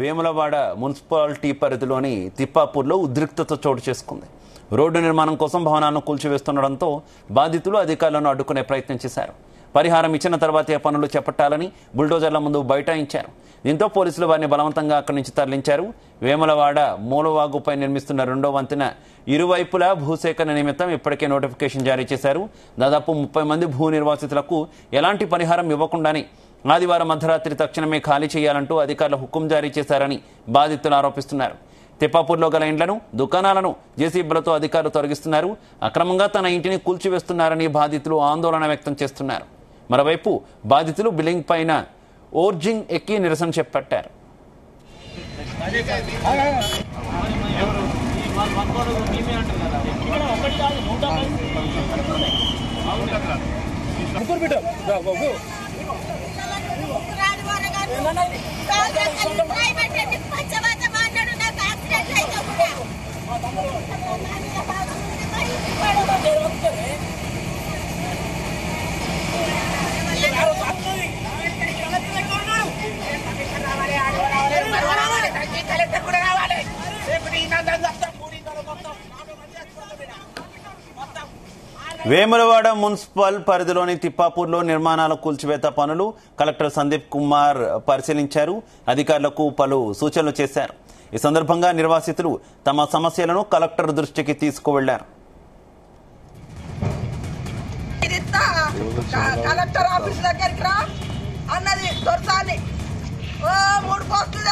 Vemulawada municipality పరిధిలోని తిప్పాపూర్లో ఉద్రిక్తత చోటు చేసుకుంది. రోడ్డు నిర్మాణం కోసం భవనాలను కూల్చివేస్తుండడంతో బాధితులు అధికారులను అడ్డుకునే ప్రయత్నం చేశారు. పరిహారం ఇచ్చిన తర్వాతే పనులు చేపట్టాలని బుల్డోజర్ల ముందు బైఠాయించారు. దీంతో పోలీసులు వారిని బలవంతంగా అక్కడి నుంచి తరలించారు. వేములవాడ మూలవాగుపై నిర్మిస్తున్న రెండో వంతెన ఇరువైపులా భూసేకరణ నిమిత్తం ఇప్పటికే నోటిఫికేషన్ జారీ చేశారు. దాదాపు 30 మంది భూ నిర్వాసితులకు ఎలాంటి పరిహారం ఇవ్వకుండానే ఆదివారం అర్ధరాత్రి తక్షణమే ఖాళీ చేయాలంటూ అధికారులు హుకుం జారీ చేశారని బాధితులు ఆరోపిస్తున్నారు. తిప్పాపూర్లో గల ఇండ్లను, దుకాణాలను జేసీబీలతో అధికారులు తొలగిస్తున్నారు. అక్రమంగా తన ఇంటిని కూల్చివేస్తున్నారని బాధితులు ఆందోళన వ్యక్తం చేస్తున్నారు. మరోవైపు బాధితులు బిల్డింగ్ పైన ఓర్జింగ్ ఎక్కి నిరసన చేపట్టారు. వేములవాడ మున్సిపల్ పరిధిలోని తిప్పాపూర్లో నిర్మాణాల కూల్చివేత పనులు కలెక్టర్ సందీప్ కుమార్ పరిశీలించారు. అధికారులకు పలు సూచనలు చేశారు. ఈ సందర్భంగా నిర్వాసితులు తమ సమస్యలను కలెక్టర్ దృష్టికి తీసుకువెళ్లారు. కలెక్టర్ ఆఫీస్ దగ్గరికి రా అన్నది దొరసాలి 3 పోస్టులు